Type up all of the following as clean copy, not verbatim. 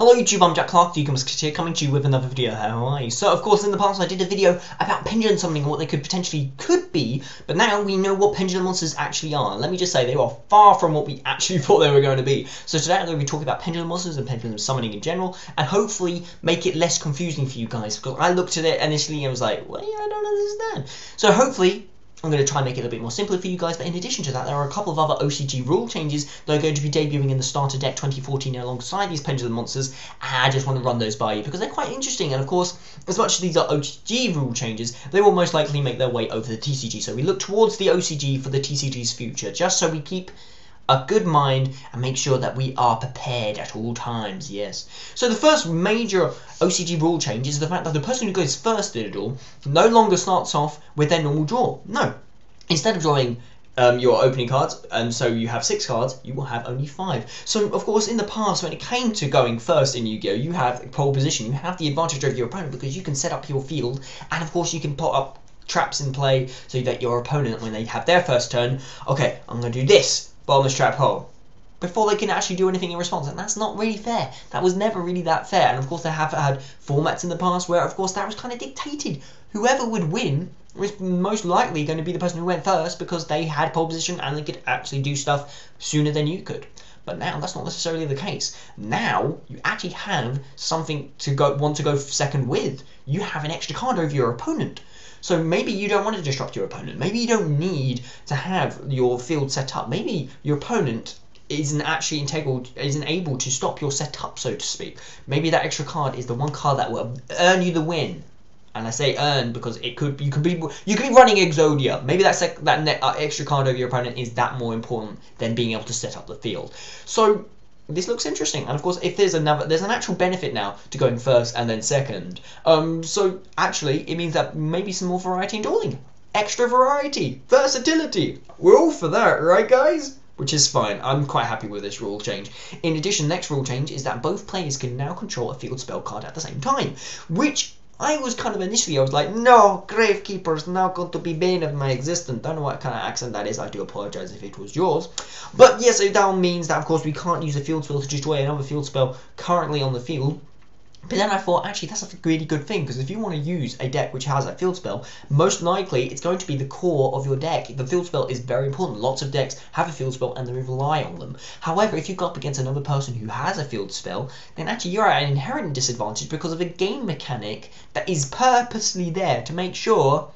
Hello YouTube, I'm Jack Clark, the here, coming to you with another video. How are you? So of course in the past I did a video about pendulum summoning and what they could be, but now we know what pendulum monsters actually are. And let me just say, they are far from what we actually thought they were going to be. So today I'm going to be talking about pendulum monsters and pendulum summoning in general, and hopefully make it less confusing for you guys, because I looked at it initially and was like, well, yeah, I don't understand. So hopefully I'm going to try and make it a bit more simpler for you guys, but in addition to that, there are a couple of other OCG rule changes that are going to be debuting in the starter deck 2014 alongside these pendulum monsters, and I just want to run those by you because they're quite interesting. And of course, as much as these are OCG rule changes, they will most likely make their way over the TCG, so we look towards the OCG for the TCG's future, just so we keep a good mind and make sure that we are prepared at all times. Yes. So the first major OCG rule change is the fact that the person who goes first in a duel no longer starts off with their normal draw. No. Instead of drawing your opening cards, and so you have 6 cards, you will have only 5. So of course in the past, when it came to going first in Yu-Gi-Oh, you have pole position, you have the advantage over your opponent because you can set up your field, and of course you can put up traps in play so that your opponent, when they have their first turn, okay, I'm going to do this bottomless trap hole, before they can actually do anything in response, and that's not really fair. That was never really that fair, and of course they have had formats in the past where of course that was kind of dictated. Whoever would win was most likely going to be the person who went first because they had pole position and they could actually do stuff sooner than you could. But now that's not necessarily the case. Now you actually have something to want to go second with. You have an extra card over your opponent. So maybe you don't want to disrupt your opponent. Maybe you don't need to have your field set up. Maybe your opponent isn't able to stop your setup, so to speak. Maybe that extra card is the one card that will earn you the win. And I say earn because you could be running Exodia. Maybe that extra card over your opponent is that more important than being able to set up the field. So this looks interesting, and of course if there's an actual benefit now to going first and then second. So actually it means that maybe some more variety in dueling. Extra variety, versatility. We're all for that, right guys? Which is fine. I'm quite happy with this rule change. In addition, next rule change is that both players can now control a field spell card at the same time, which I was kind of initially, I was like, no, Gravekeeper is now going to be bane of my existence. Don't know what kind of accent that is. I do apologize if it was yours. But yes, it now means that, of course, we can't use a field spell to destroy another field spell currently on the field. But then I thought, actually, that's a really good thing, because if you want to use a deck which has a field spell, most likely it's going to be the core of your deck. The field spell is very important. Lots of decks have a field spell and they rely on them. However, if you go up against another person who has a field spell, then actually you're at an inherent disadvantage because of a game mechanic that is purposely there to make sure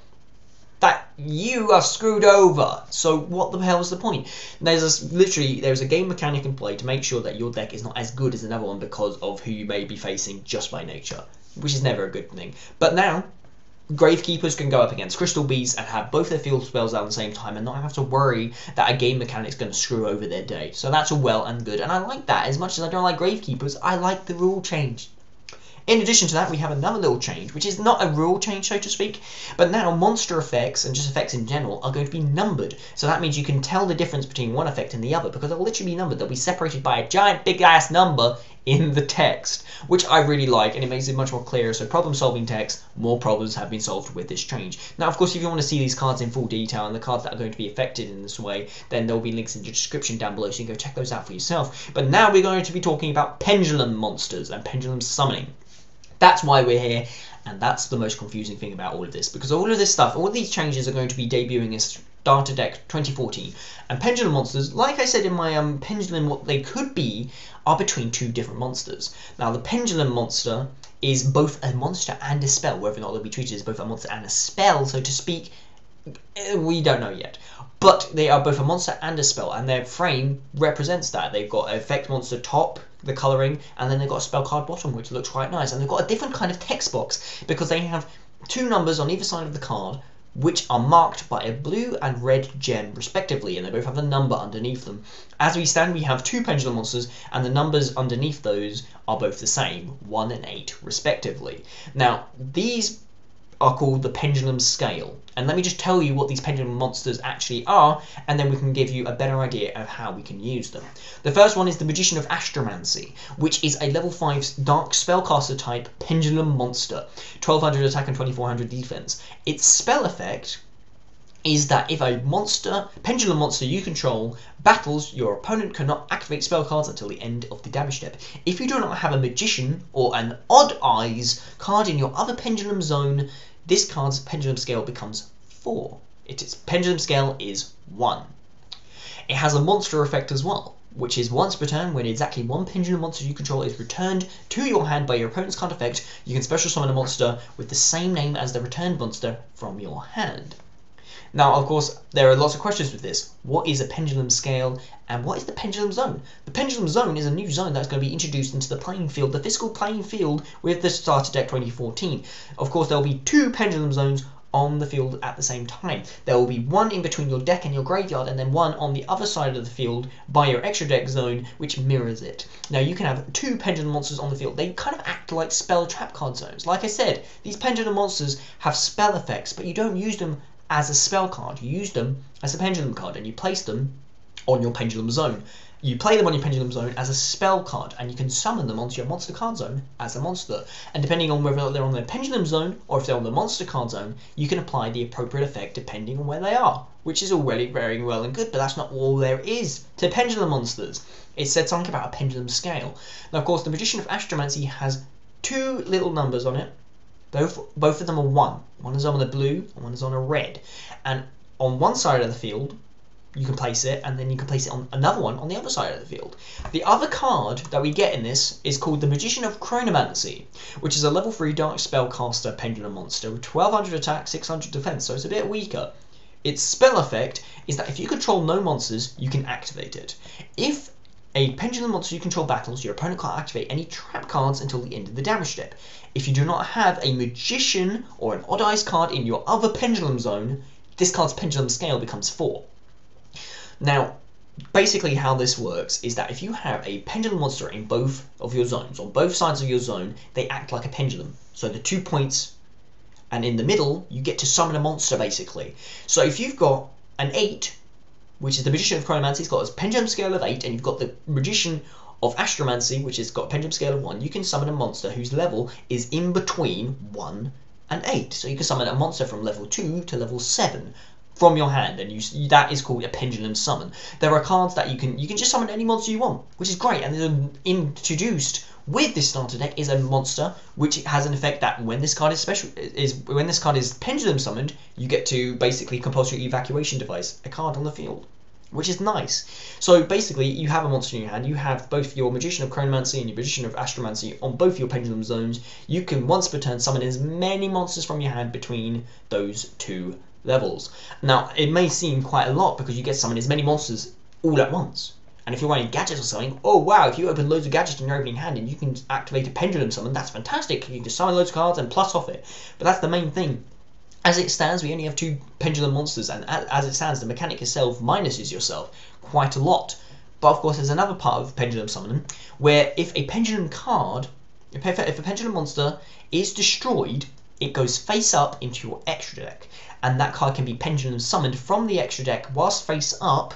that you are screwed over. So what the hell is the point? There's a game mechanic in play to make sure that your deck is not as good as another one because of who you may be facing just by nature, which is never a good thing. But now Gravekeepers can go up against Crystal Bees and have both their field spells out at the same time and not have to worry that a game mechanic is going to screw over their day. So that's all well and good, and I like that. As much as I don't like Gravekeepers, I like the rule change. In addition to that, we have another little change, which is not a rule change, so to speak, but now monster effects, and just effects in general, are going to be numbered. So that means you can tell the difference between one effect and the other, because they'll literally be numbered. They'll be separated by a giant big-ass number in the text, which I really like, and it makes it much more clear. So problem-solving text, more problems have been solved with this change. Now, of course, if you want to see these cards in full detail, and the cards that are going to be affected in this way, then there will be links in the description down below, so you can go check those out for yourself. But now we're going to be talking about pendulum monsters and pendulum summoning. That's why we're here, and that's the most confusing thing about all of this, because all of this stuff, all of these changes are going to be debuting in Starter Deck 2014, and Pendulum monsters, like I said in my Pendulum, what they could be, are between two different monsters. Now, the Pendulum monster is both a monster and a spell. Whether or not they'll be treated as both a monster and a spell, so to speak, we don't know yet. But they are both a monster and a spell, and their frame represents that. They've got an effect monster top, the colouring, and then they've got a spell card bottom, which looks quite nice. And they've got a different kind of text box, because they have 2 numbers on either side of the card, which are marked by a blue and red gem, respectively, and they both have a number underneath them. As we stand, we have 2 pendulum monsters, and the numbers underneath those are both the same, 1 and 8, respectively. Now, these are called the pendulum scale, and let me just tell you what these pendulum monsters actually are, and then we can give you a better idea of how we can use them. The first one is the Magician of Astromancy, which is a level 5 dark spellcaster type pendulum monster, 1200 attack and 2400 defense. Its spell effect is that if a pendulum monster you control battles, your opponent cannot activate spell cards until the end of the damage step. If you do not have a magician or an odd eyes card in your other pendulum zone, this card's pendulum scale becomes 4. Its pendulum scale is 1. It has a monster effect as well, which is once per turn, when exactly one pendulum monster you control is returned to your hand by your opponent's card effect, you can special summon a monster with the same name as the returned monster from your hand. Now, of course, there are lots of questions with this. What is a pendulum scale, and what is the pendulum zone? The pendulum zone is a new zone that's going to be introduced into the playing field, the physical playing field, with the starter deck 2014. Of course, there will be 2 pendulum zones on the field at the same time. There will be one in between your deck and your graveyard, and then one on the other side of the field by your extra deck zone, which mirrors it. Now, you can have 2 pendulum monsters on the field. They kind of act like spell trap card zones. Like I said, these pendulum monsters have spell effects, but you don't use them as a spell card. You use them as a pendulum card, and you place them on your pendulum zone. You play them on your pendulum zone as a spell card, and you can summon them onto your monster card zone as a monster. And depending on whether they're on the pendulum zone or if they're on the monster card zone, you can apply the appropriate effect depending on where they are, which is already very well and good, but that's not all there is to pendulum monsters. It said something about a pendulum scale. Now, of course, the Magician of Astromancy has 2 little numbers on it. Both of them are 1. One is on a blue and one is on a red. And on one side of the field, you can place it, and then you can place it on another one on the other side of the field. The other card that we get in this is called the Magician of Chronomancy, which is a level 3 Dark Spellcaster pendulum monster with 1200 attack, 600 defense, so it's a bit weaker. Its spell effect is that if you control no monsters, you can activate it. If a pendulum monster you control battles, your opponent can't activate any trap cards until the end of the damage step. If you do not have a Magician or an Odd Eyes card in your other pendulum zone, this card's pendulum scale becomes 4. Now, basically how this works is that if you have a pendulum monster in both of your zones, on both sides of your zone, they act like a pendulum. So the 2 points, and in the middle, you get to summon a monster, basically. So if you've got an 8, which is the Magician of Chronomancy, it's got a pendulum scale of 8, and you've got the Magician of Astromancy, which has got a pendulum scale of 1, you can summon a monster whose level is in between 1 and 8. So you can summon a monster from level 2 to level 7 from your hand, and that is called a pendulum summon. There are cards that you can just summon any monster you want, which is great. And then introduced with this starter deck is a monster which has an effect that when this card is pendulum summoned, you get to basically compulsory evacuation device a card on the field, which is nice. So basically, you have a monster in your hand. You have both your Magician of Chronomancy and your Magician of Astromancy on both your pendulum zones. You can once per turn summon as many monsters from your hand between those 2 levels. Now, it may seem quite a lot because you get to summon as many monsters all at once. And if you're running gadgets or something, oh wow, if you open loads of gadgets in your opening hand and you can activate a pendulum summon, that's fantastic. You can just summon loads of cards and plus off it. But that's the main thing. As it stands, we only have 2 pendulum monsters, and as it stands, the mechanic itself minuses yourself quite a lot. But of course, there's another part of pendulum summoning where if a pendulum card, if a pendulum monster is destroyed, it goes face up into your extra deck, and that card can be pendulum summoned from the extra deck whilst face up,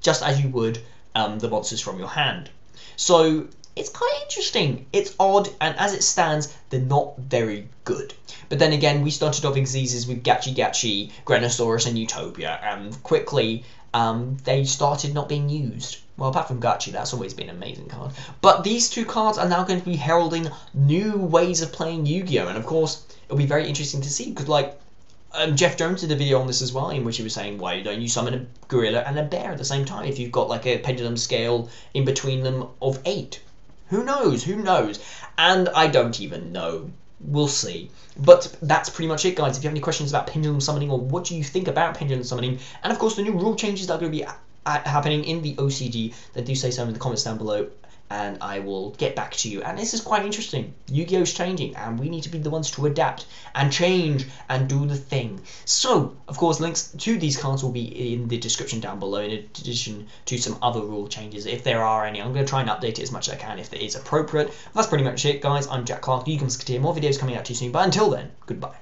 just as you would the monsters from your hand. So it's quite interesting. It's odd, and as it stands, they're not very good. But then again, we started off Xyzes with Gachi Gachi, Grenosaurus, and Utopia, and quickly they started not being used. Well, apart from Gachi, that's always been an amazing card. But these 2 cards are now going to be heralding new ways of playing Yu-Gi-Oh! And of course, it'll be very interesting to see, because like, Jeff Jones did a video on this as well, in which he was saying, why don't you summon a gorilla and a bear at the same time if you've got like a pendulum scale in between them of 8? Who knows? Who knows? And I don't even know. We'll see. But that's pretty much it, guys. If you have any questions about pendulum summoning, or what do you think about pendulum summoning, and of course the new rule changes that are going to be happening in the OCG, then do say so in the comments down below, and I will get back to you. And this is quite interesting. Yu-Gi-Oh's changing, and we need to be the ones to adapt and change and do the thing. So, of course, links to these cards will be in the description down below, in addition to some other rule changes, if there are any. I'm going to try and update it as much as I can if it is appropriate. That's pretty much it, guys. I'm Jack Clark. You can continue more videos coming out to you soon, but until then, goodbye.